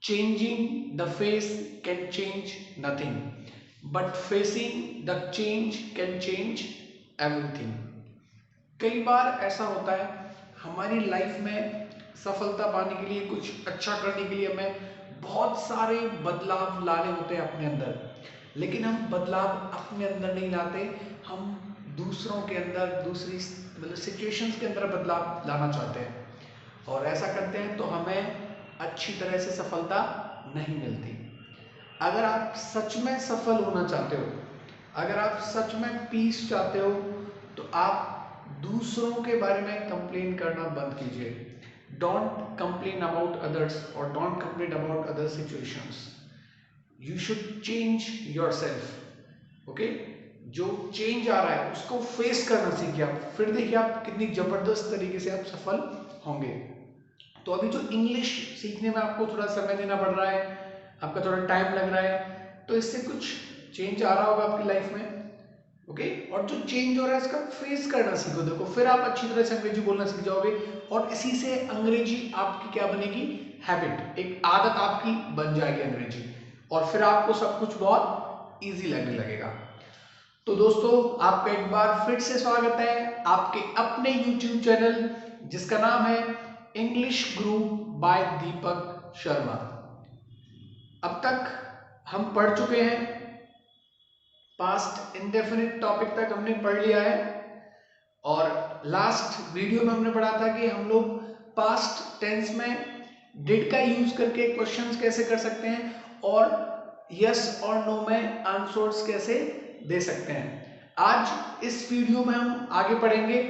Changing the face can change nothing, but facing the change can change everything. कई बार ऐसा होता है हमारी लाइफ में सफलता पाने के लिए, कुछ अच्छा करने के लिए हमें बहुत सारे बदलाव लाने होते हैं अपने अंदर, लेकिन हम बदलाव अपने अंदर नहीं लाते, हम दूसरों के अंदर, दूसरी मतलब सिचुएशंस के अंदर बदलाव लाना चाहते हैं, और ऐसा करते हैं तो हमें अच्छी तरह से सफलता नहीं मिलती। अगर आप सच में सफल होना चाहते हो, अगर आप सच में पीस चाहते हो, तो आप दूसरों के बारे में कंप्लेन करना बंद कीजिए। डोंट कंप्लेन अबाउट अदर्स और don't complain about other situations. You should change your self. Okay, जो चेंज आ रहा है उसको फेस करना सीखिए आप, फिर देखिए आप कितनी जबरदस्त तरीके से आप सफल होंगे। तो अभी जो इंग्लिश सीखने में आपको थोड़ा समय देना पड़ रहा है, आपका थोड़ा टाइम लग रहा है, तो इससे कुछ चेंज आ रहा होगा आपकी लाइफ में। ओके, और जो चेंज हो रहा है इसका फेस करना सीखो, देखो फिर आप अच्छी तरह से अंग्रेजी बोलना सीख जाओगे, और इसी से अंग्रेजी आपकी क्या बनेगी, हैबिट, एक आदत आपकी बन जाएगी अंग्रेजी, और फिर आपको सब कुछ बहुत इजी लगने लगेगा। तो दोस्तों, आपका एक बार फिर से स्वागत है आपके अपने YouTube चैनल जिसका नाम है इंग्लिश गुरु बाय दीपक शर्मा। अब तक हम पढ़ चुके हैं, पास्ट इंडेफिनिट टॉपिक तक हमने पढ़ लिया है, और लास्ट वीडियो में हमने पढ़ा था कि हम लोग पास्ट टेंस में डिड का यूज करके क्वेश्चंस कैसे कर सकते हैं, और यस और नो में आंसर्स कैसे दे सकते हैं। आज इस वीडियो में हम आगे पढ़ेंगे,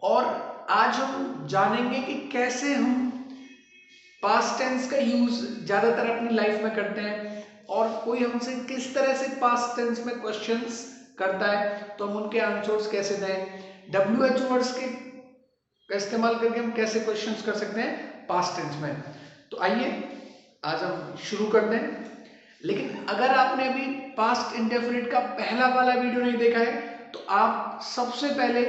और आज हम जानेंगे कि कैसे हम पास्ट टेंस का यूज ज्यादातर अपनी लाइफ में करते हैं, और कोई हमसे किस तरह से पास्ट टेंस में क्वेश्चंस करता है तो हम उनके आंसर्स कैसे दें, WH वर्ड्स के का इस्तेमाल करके हम कैसे क्वेश्चंस कर सकते हैं पास्ट टेंस में। तो आइए आज हम शुरू करते हैं। लेकिन अगर आपने अभी पास्ट इंडेफिनिट का पहला वाला वीडियो नहीं देखा है, तो आप सबसे पहले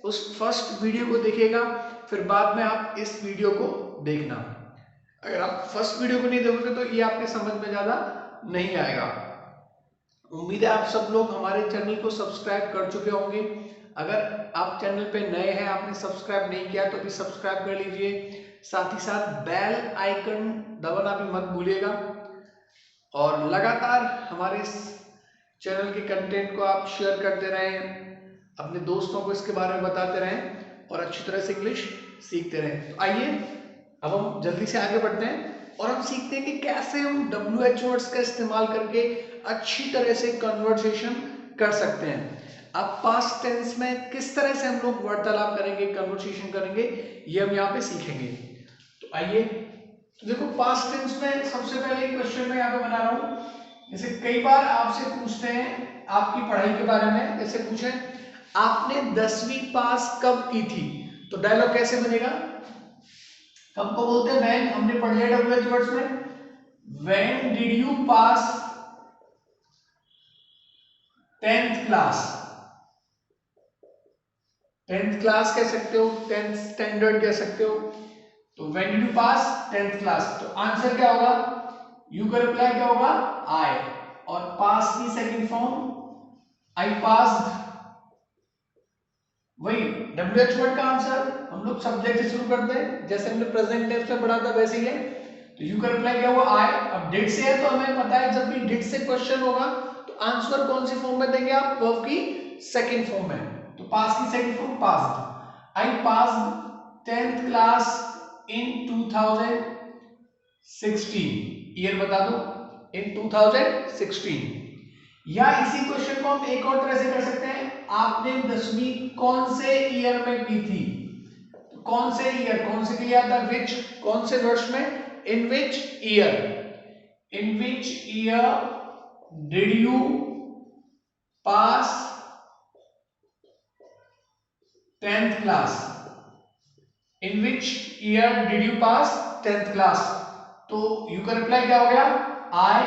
उस फर्स्ट वीडियो को देखिएगा, फिर बाद में आप इस वीडियो को देखना। अगर आप फर्स्ट वीडियो को नहीं देखोगे तो ये आपके समझ में ज्यादा नहीं आएगा। उम्मीद है आप सब लोग हमारे चैनल को सब्सक्राइब कर चुके होंगे। अगर आप चैनल पे नए हैं, आपने सब्सक्राइब नहीं किया तो भी सब्सक्राइब कर लीजिए, साथ ही साथ बेल आइकन दबाना भी मत भूलिएगा, और लगातार हमारे इस चैनल के कंटेंट को आप शेयर करते रहें, अपने दोस्तों को इसके बारे में बताते रहें, और अच्छी तरह से इंग्लिश सीखते रहें। तो आइए अब हम जल्दी से आगे बढ़ते हैं, और हम सीखते हैं कि कैसे हम WH वर्ड्स का इस्तेमाल करके अच्छी तरह से कन्वर्सेशन कर सकते हैं। अब पास्ट टेंस में किस तरह से हम लोग वार्तालाप करेंगे, कन्वर्सेशन करेंगे, ये हम यहाँ पे सीखेंगे। तो आइए, तो देखो पास्ट टेंस में सबसे पहले क्वेश्चन मैं यहाँ पे बना रहा हूँ। जैसे कई बार आपसे पूछते हैं आपकी पढ़ाई के बारे में, जैसे पूछे आपने 10वीं पास कब की थी, तो डायलॉग कैसे बनेगा, कब को बोलते हैं, व्हेन, हमने पढ़ लिया WH वर्ड्स में, when did you pass 10th class. 10th class कह सकते हो, 10th स्टैंडर्ड कह सकते हो, तो when did you pass 10th class, तो आंसर क्या होगा, यू का रिप्लाई क्या होगा, आई, और पास की सेकंड फॉर्म आई पास्ड, वही WH वर्ड का आंसर हम लोग सब्जेक्ट से शुरू करते हैं, जैसे हमने प्रेजेंट टेंस में पढ़ा था वैसे ही है, तो यू का रिप्लाई क्या हुआ, आई। अब डिड से है तो हमें पता है जब भी डिड से क्वेश्चन होगा तो आंसर कौन सी फॉर्म में देंगे आप, वर्ब की सेकंड फॉर्म में, तो पास की second form passed, I passed 10th class in 2016, year बता दो, इन 2016। या इसी क्वेश्चन को हम एक और तरह से कर सकते हैं, आपने 10वीं कौन से ईयर में की थी, तो कौन से ईयर, कौन से के लिए आता है विच, कौन से वर्ष में, in which year, in which year did you pass 10th class, in which year did you pass 10th class, तो यू का रिप्लाई क्या हो गया, आई,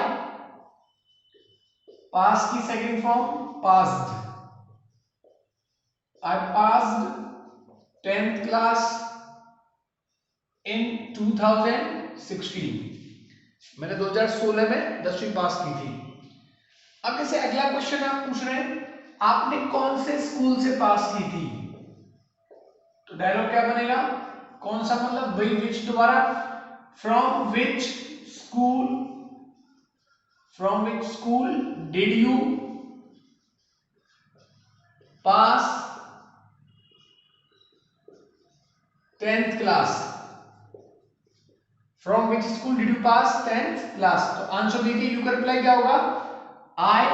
पास की second form passed, I passed 10th class in 2016. मैंने 2016 में 10वीं पास की थी। अब जैसे अगला क्वेश्चन आप पूछ रहे हैं आपने कौन से स्कूल से पास की थी, तो डायलॉग क्या बनेगा, कौन सा मतलब वही विच, दोबारा from which school did you pass 10th class, from which school did you pass 10th class. तो आंसर देखिए, यू का रिप्लाई क्या होगा, आई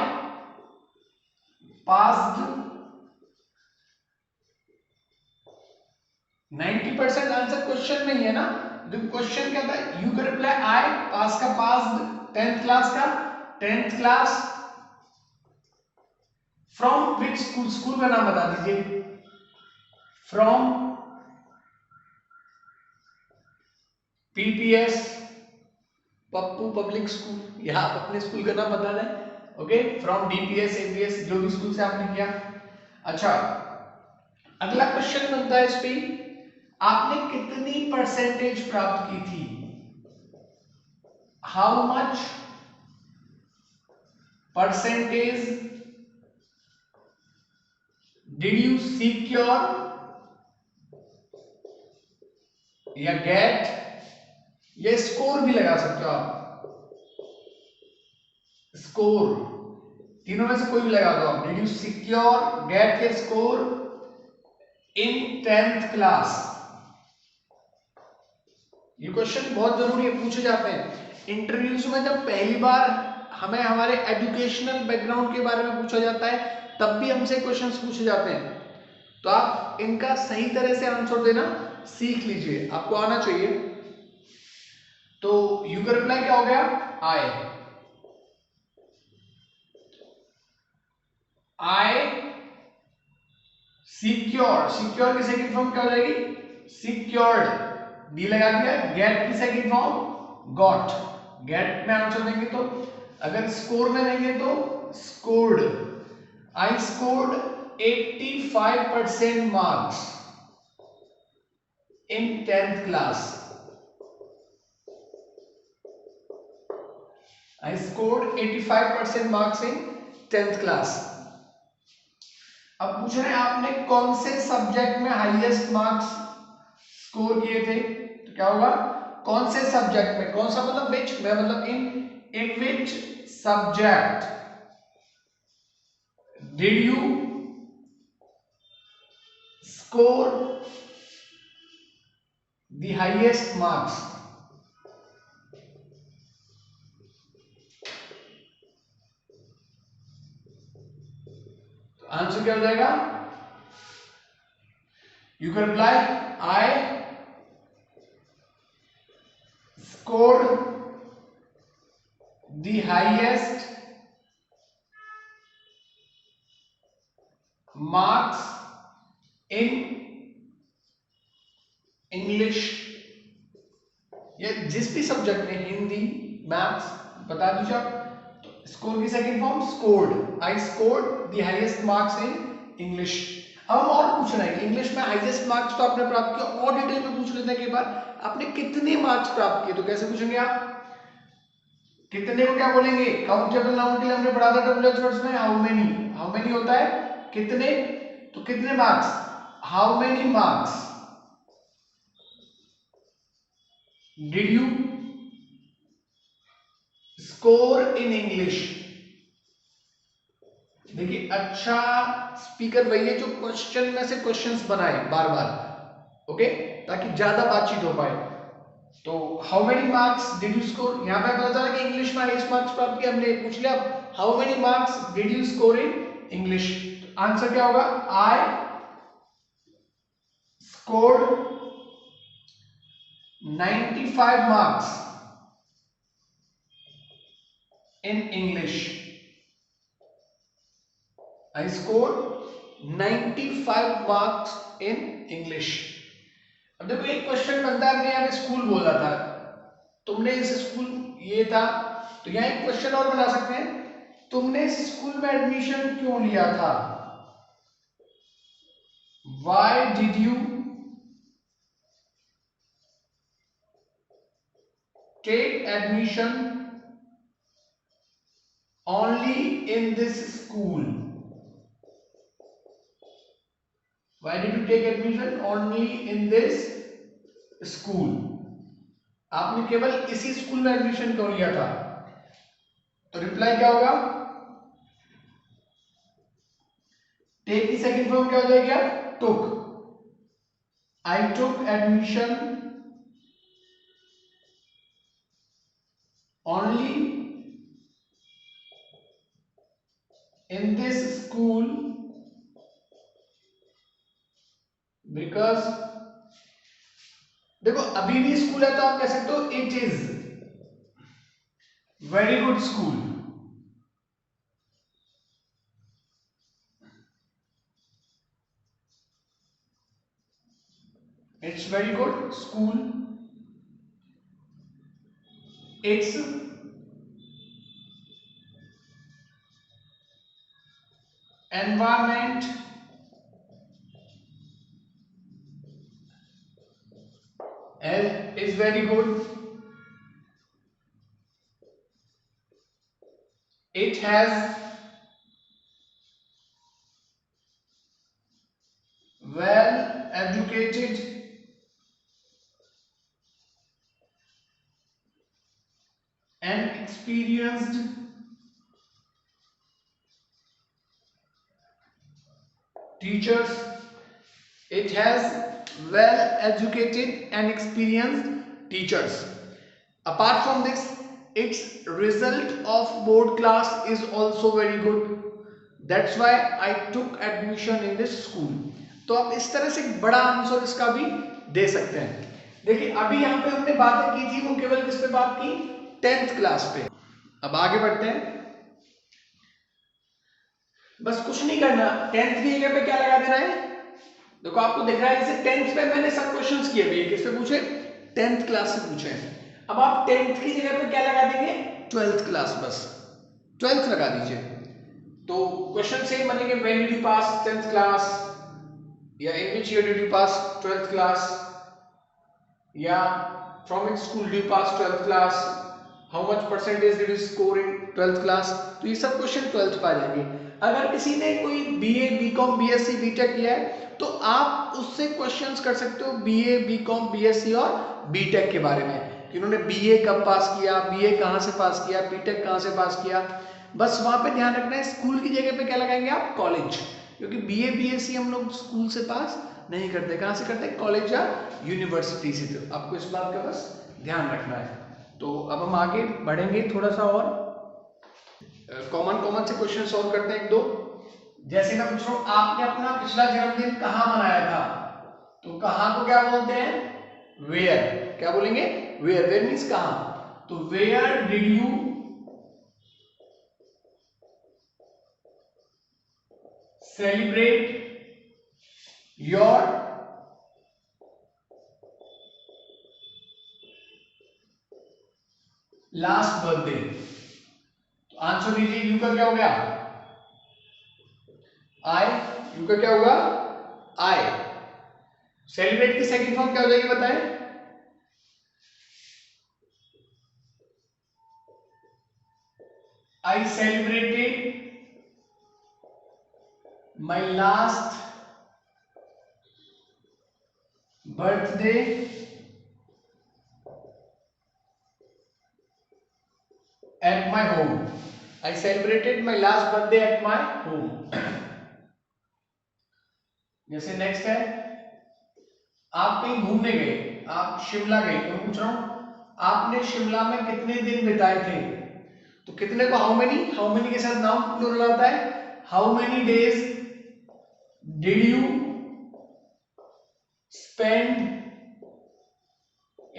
पास्ड 90%। आंसर क्वेश्चन में ही है ना, क्वेश्चन क्या था, यू का रिप्लाई आई, पास का पास्ड, 10th क्लास का 10th class, from which school, school का नाम बता दीजिए, from PPS Pappu public school, या आप अपने स्कूल का नाम बता दें, ओके, फ्रॉम डीपीएस एपीएस जो भी स्कूल से आपने किया। अच्छा, अगला क्वेश्चन बनता है इस पे, आपने कितनी परसेंटेज प्राप्त की थी, how much percentage did you secure या गेट, या स्कोर भी लगा सकते हो आप, स्कोर, तीनों में से कोई भी लगा दो आप, डिड यू सिक्योर, गेट या स्कोर इन 10th क्लास। ये क्वेश्चन बहुत जरूरी है, पूछे जाते हैं इंटरव्यूज में। जब पहली बार हमें हमारे एजुकेशनल बैकग्राउंड के बारे में पूछा जाता है तब भी हमसे क्वेश्चंस पूछे जाते हैं, तो आप इनका सही तरह से आंसर देना सीख लीजिए, आपको आना चाहिए। तो यू का रिप्लाई क्या हो गया, आई सिक्योर, सिक्योर की सेकंड फॉर्म क्या हो जाएगी, सिक्योर्ड, डी लगा दिया, गेट की सेकंड फॉर्म गॉट, गेट में आंसर देंगे तो, अगर स्कोर में देंगे तो scored, I scored 85% marks in 10th class, I scored 85% marks in 10th class. अब पूछ रहे हैं आपने कौन से सब्जेक्ट में हाईएस्ट मार्क्स स्कोर किए थे, तो क्या होगा, कौन से सब्जेक्ट में, कौन सा मतलब विच में, मतलब in which subject did you score the highest marks. तो आंसर क्या हो जाएगा, you can reply I scored the highest marks in English, या जिस भी सब्जेक्ट में, हिंदी मैथ्स बता दीजिए आप, तो स्कोर की second form scored, I scored the highest marks in English. अब हम और पूछ रहे हैं इंग्लिश में हाईएस्ट मार्क्स तो आपने प्राप्त किया, और डिटेल में पूछ लेते हैं कि बार आपने कितने मार्क्स प्राप्त किए, तो कैसे पूछेंगे आप, कितने को क्या बोलेंगे, काउंटेबल नाउन के लिए हमने पढ़ा था डब्ल्यूएच वर्ड्स में, हाउ मेनी, हाउ मेनी होता है कितने, तो कितने marks, how many marks did you score in English. देखिए, अच्छा स्पीकर वही है जो क्वेश्चन में से क्वेश्चंस बनाए बार बार, ओके, ताकि ज्यादा बातचीत हो पाए। तो how many marks did you score, यहां पे पता चला कि इंग्लिश में हाईएस्ट मार्क्स प्राप्त किए, हमने पूछ लिया how many marks did you score in English. Answer क्या होगा, I scored 95 marks in English, I scored 95 marks in English. अब देखो एक क्वेश्चन बनता है, यहाँ पे स्कूल बोला था, तुमने इस स्कूल ये था, तो यहाँ एक क्वेश्चन और बना सकते हैं, तुमने इस स्कूल में एडमिशन क्यों लिया था, why did you take admission only in this school. Why did you take admission only in this school? आपने केवल इसी स्कूल में एडमिशन क्यों लिया था? तो रिप्लाई क्या होगा? टेक की सेकंड फॉर्म क्या हो जाएगी? टुक. I took admission only in this school because, देखो अभी भी स्कूल है तो आप कह सकते हो it is very good school. It's very good school. It's environment is very good. It has well educated and experienced teachers. It has well educated and experienced teachers. Apart from this, its result of board class is also very good. That's why I took admission in this school. तो आप इस तरह से एक बड़ा answer इसका भी दे सकते हैं. देखिए अभी यहाँ पे हमने बातें की थी वो केवल किस पे बात की? 10th क्लास पे. अब आगे बढ़ते हैं. बस कुछ नहीं करना, 10th की जगह पे क्या लगा देना है? देखो आपको दिख रहा है जैसे 10th पे मैंने सब क्वेश्चंस किए हुए हैं. किस पे पूछे? 10th क्लास से पूछे हैं. अब आप 10th की जगह पे क्या लगा देंगे? 12th class. बस 12th लगा दीजिए. तो क्वेश्चन सेम बनेंगे. When did you pass 10th class, या in which year did you pass 12th class, या from which school did you pass 12th class, how much percentage did you score in 12th class. तो ये सब question 12th पे आ जाएंगे. अगर किसी ने कोई बीए, बीकॉम, बीएससी, बीटेक किया है तो आप उससे क्वेश्चंस कर सकते हो बीए, बीकॉम, बीएससी और बीटेक के बारे में. इन्होंने बीए कब पास किया, बीए कहाँ से पास किया, बीटेक कहाँ से पास किया. बस वहां पे ध्यान रखना है. स्कूल की जगह पे क्या लगाएंगे आप? कॉलेज. क्योंकि बीए, बीएससी हम लोग स्कूल से पास नहीं करते. कहाँ से करते हैं? कॉलेज या यूनिवर्सिटी से. तो आपको इस बात का बस ध्यान रखना है. तो अब हम आगे बढ़ेंगे थोड़ा सा और कॉमन से क्वेश्चन सॉल्व करते हैं एक दो. जैसे मैं पूछ रहा हूं आपने अपना पिछला जन्मदिन कहाँ मनाया था? तो कहाँ को क्या बोलते हैं? वेयर. क्या बोलेंगे? वेयर. वेयर मीन्स कहाँ. तो where did you celebrate your last birthday. तो आंसर दीजिए. यू का क्या हो गया? आई. यू का क्या होगा? आई. सेलिब्रेट की सेकंड फॉर्म क्या हो जाएगी बताएं? I celebrated my last birthday at my home. I celebrated my last birthday at my home. जैसे नेक्स्ट है, आप कहीं घूमने गए, आप शिमला गए. तो पूछ रहा हूं आपने शिमला में कितने दिन बिताए थे? तो कितने को हाउ मेनी के साथ नाउन प्लूरल आता है. How many days did you spend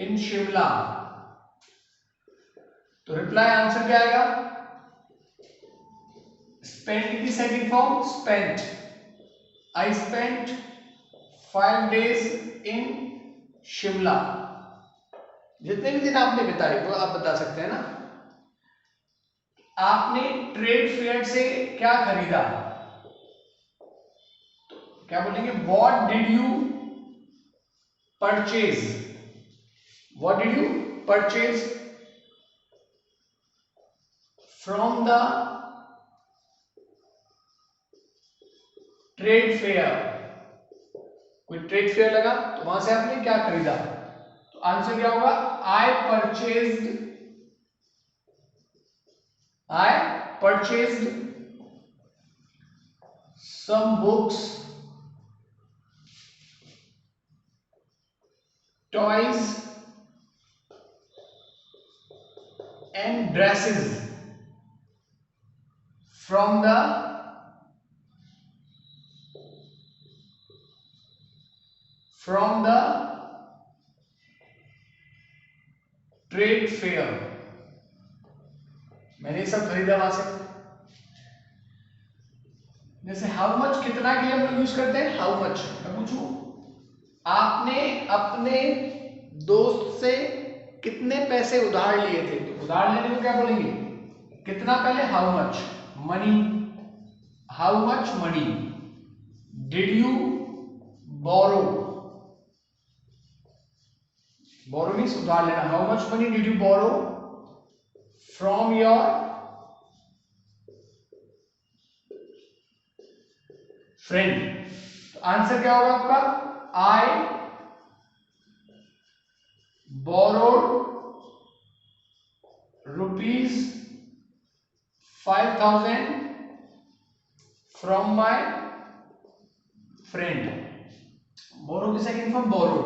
इन शिमला. तो रिप्लाई आंसर क्या आएगा? स्पेंड की second form spent. I spent 5 days इन शिमला. जितने भी दिन आपने बिताए वो आप बता सकते हैं ना. आपने ट्रेड फेयर से क्या खरीदा? तो क्या बोलेंगे? What did you purchase. What did you purchase from the trade fair, कोई ट्रेड फेयर लगा तो वहां से आपने क्या खरीदा, तो आंसर क्या होगा, I purchased some books, toys and dresses from the trade fair, मैंने सब खरीदा वहां से। जैसे हाउ मच, कितना के लिए हम लोग यूज करते हैं, हाउ मच। मैं पूछूं आपने अपने दोस्त से कितने पैसे उधार लिए थे, तो उधार लेने को क्या बोलेंगे, कितना, पहले how much money, how much money did you borrow, borrow means उधार लेना, how much money did you borrow from your friend. तो आंसर क्या होगा आपका, I borrowed ₹5,000 from my friend. Borrow की सेकंड फॉर्म बोरोड,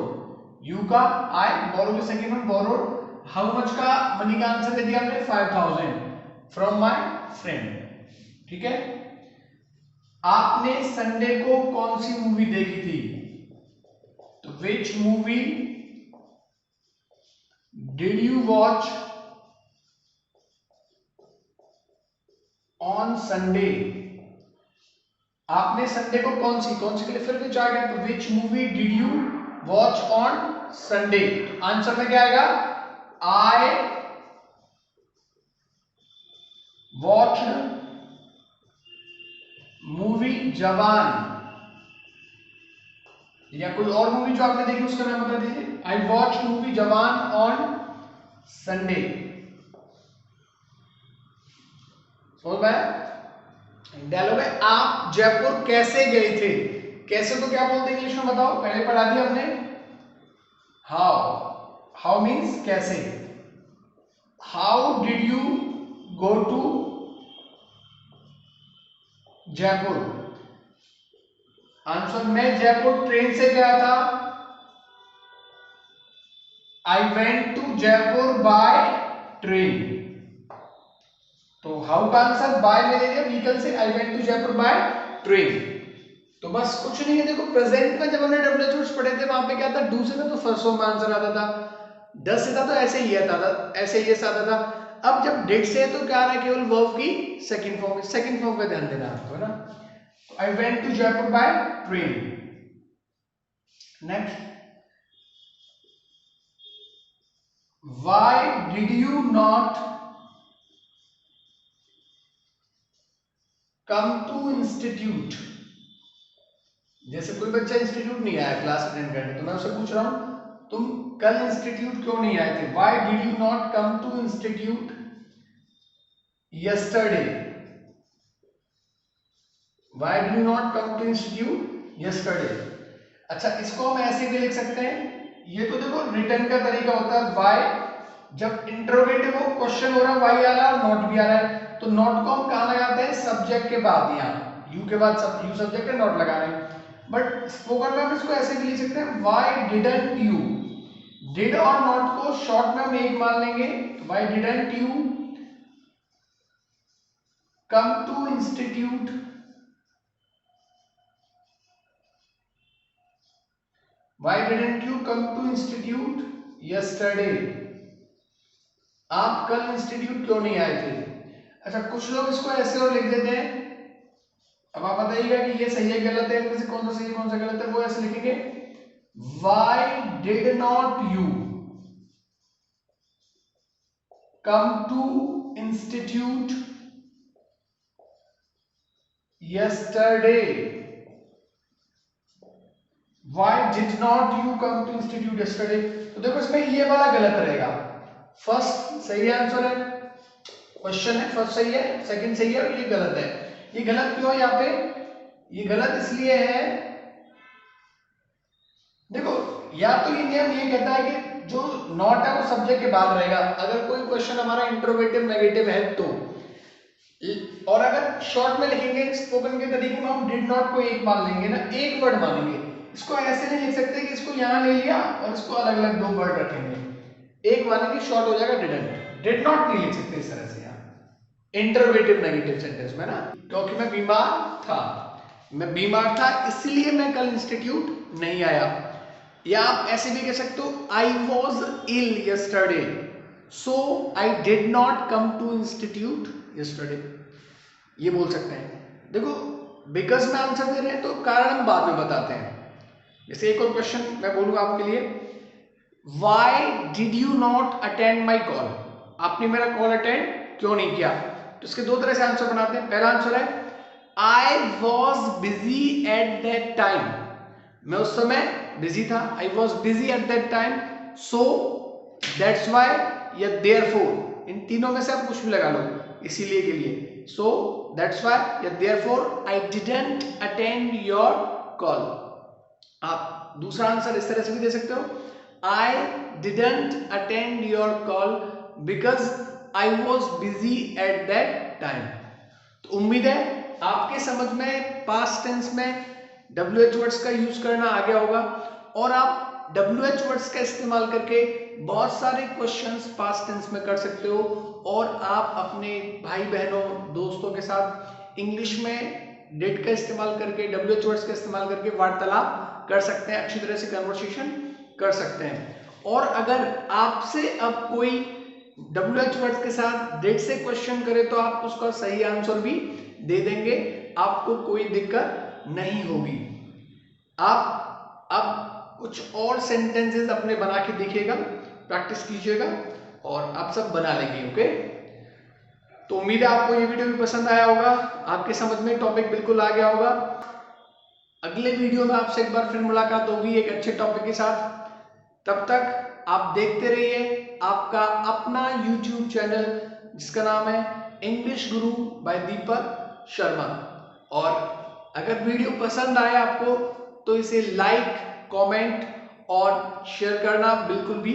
यू का I, borrow की second form borrowed, how much का मनी का आंसर दे दिया हमने 5,000 फ्रॉम माय फ्रेंड। ठीक है, आपने संडे को कौन सी मूवी देखी थी, तो which movie did you watch on Sunday, आपने संडे को कौन सी के लिए फिर विच आ गया, तो which movie did you watch on Sunday. तो आंसर में क्या आएगा, आई वॉच्ड मूवी जवान, या कोई और मूवी जो आपने देखी उसका नाम बता दीजिए। आई वॉच मूवी जवान ऑन संडे। समझ में डायलॉग है, आप जयपुर कैसे गए थे, कैसे तो क्या बोलते हैं इंग्लिश में बताओ, पहले पढ़ा दिया हमने, हाउ मीन्स कैसे, how did you go to Jaipur, answer मैं जयपुर ट्रेन से गया था, I went to Jaipur by train. तो हाउ का आंसर बाय में दे दिया व्हीकल से, I went to Jaipur by train. तो बस कुछ नहीं है, देखो प्रेजेंट में जब हमने डब्ल्यूएच पढ़े थे वहां पे क्या था, डू से था तो फर्स्ट फॉर्म में आंसर आता था, डस से था तो ऐसे ही आता था, ऐसे ही आता था। अब जब डिड से है तो क्या आ रहा है, केवल वर्ब की सेकंड फॉर्म पे ध्यान देना आपको, है ना। I went to Jaipur by train. Next, why did you not come to institute, जैसे कोई बच्चा इंस्टीट्यूट नहीं आया क्लास अटेंड करने, तो मैं उससे पूछ रहा हूं तुम कल इंस्टीट्यूट क्यों नहीं आए थे, why did you not come to institute yesterday, why did you not come to institute yesterday. अच्छा, इसको हम ऐसे भी लिख सकते हैं, ये तो देखो रिटर्न का तरीका होता है, व्हाई जब इंटरोगेटिव हो, क्वेश्चन हो रहा है, व्हाई आ रहा है और नॉट भी आ रहा है, तो नॉट को हम कहां लगाते हैं, सब्जेक्ट के बाद, यहाँ यू के बाद यू सब्जेक्ट है, नॉट लगा रहे हैं। बट स्पोकन में हम इसको ऐसे भी लिख सकते हैं, व्हाई डिडंट यू, डिड और नॉट को शॉर्ट में हम एक मान लेंगे, तो why didn't you come to institute why didn't you come to institute yesterday, आप कल इंस्टीट्यूट क्यों नहीं आए थे। अच्छा, कुछ लोग इसको ऐसे और लिख देते हैं, अब आप बताइएगा कि ये सही है गलत है, इनमें से कौन सा सही है कौन सा गलत है, वो ऐसे लिखेंगे, why did not you come to institute yesterday, why did not you come to institute yesterday. तो देखो इसमें ये वाला गलत रहेगा, फर्स्ट सही आंसर है, क्वेश्चन है, फर्स्ट सही है, सेकंड सही है और ये गलत है। ये गलत क्यों है यहाँ पे? ये गलत इसलिए है, देखो या तो ये नियम ये कहता है कि जो नॉट है वो सब्जेक्ट के बाद रहेगा, अगर कोई क्वेश्चन हमारा इंट्रोगेटिव नेगेटिव है तो, और अगर शॉर्ट में लिखेंगे स्पोकन के तरीके में हम डिड नॉट को एक मान लेंगे ना, एक वर्ड मानेंगे, इसको ऐसे नहीं लिख सकते कि इसको यहाँ ले लिया और इसको अलग अलग दो वर्ड रखेंगे, एक मानेंगे शॉर्ट हो जाएगा डिडंट, डिड नॉट नहीं लिख सकते इस तरह से यहाँ इंट्रोगेटिव नेगेटिव सेंटेंस में ना, क्योंकि मैं बीमार था इसलिए मैं कल इंस्टीट्यूट नहीं आया। या आप ऐसे भी कह सकते हो I was ill yesterday so I did not come to institute yesterday, ये बोल सकते हैं। देखो बिकॉज में आंसर दे रहे हैं तो कारण हम बाद में बताते हैं। जैसे एक और क्वेश्चन मैं बोलूंगा आपके लिए, why did you not attend my call, आपने मेरा कॉल अटेंड क्यों नहीं किया? तो इसके दो तरह से आंसर बनाते हैं। पहला आंसर है I was busy at that time, मैं उस समय बिजी था, I was busy at that time, so that's why या देयरफॉर, इन तीनों में से आप कुछ भी लगा लो, इसीलिए के लिए, सो दैट्स वाई या therefore I didn't attend your call. आप दूसरा आंसर इस तरह से भी दे सकते हो, I didn't attend your call because I was busy at that time. तो उम्मीद है आपके समझ में पास्ट टेंस में WH वर्ड्स का यूज करना आ गया होगा और आप WH वर्ड्स का इस्तेमाल करके बहुत सारे क्वेश्चंस पास्ट टेंस में कर सकते हो और आप अपने भाई बहनों दोस्तों के साथ इंग्लिश में डिड का इस्तेमाल करके WH वर्ड्स का इस्तेमाल करके वार्तालाप कर सकते हैं, अच्छी तरह से कन्वर्सेशन कर सकते हैं। और अगर आपसे अब कोई WH वर्ड्स के साथ डिड से क्वेश्चन करे तो आप उसका सही आंसर भी दे देंगे, आपको कोई दिक्कत नहीं होगी। आप अब कुछ और सेंटेंसेस अपने बना के देखिएगा, प्रैक्टिस कीजिएगा और आप सब बना लेंगे। ओके, तो उम्मीद है आपको ये वीडियो भी पसंद आया होगा, आपके समझ में टॉपिक बिल्कुल आ गया होगा। अगले वीडियो में आपसे एक बार फिर मुलाकात होगी एक अच्छे टॉपिक के साथ। तब तक आप देखते रहिए आपका अपना YouTube चैनल जिसका नाम है इंग्लिश गुरु बाय दीपक शर्मा। और अगर वीडियो पसंद आए आपको तो इसे लाइक, कमेंट और शेयर करना बिल्कुल भी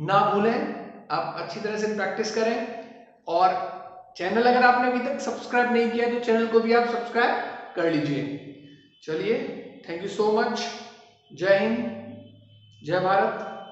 ना भूलें। आप अच्छी तरह से प्रैक्टिस करें और चैनल अगर आपने अभी तक सब्सक्राइब नहीं किया तो चैनल को भी आप सब्सक्राइब कर लीजिए। चलिए, थैंक यू सो मच। जय हिंद, जय भारत।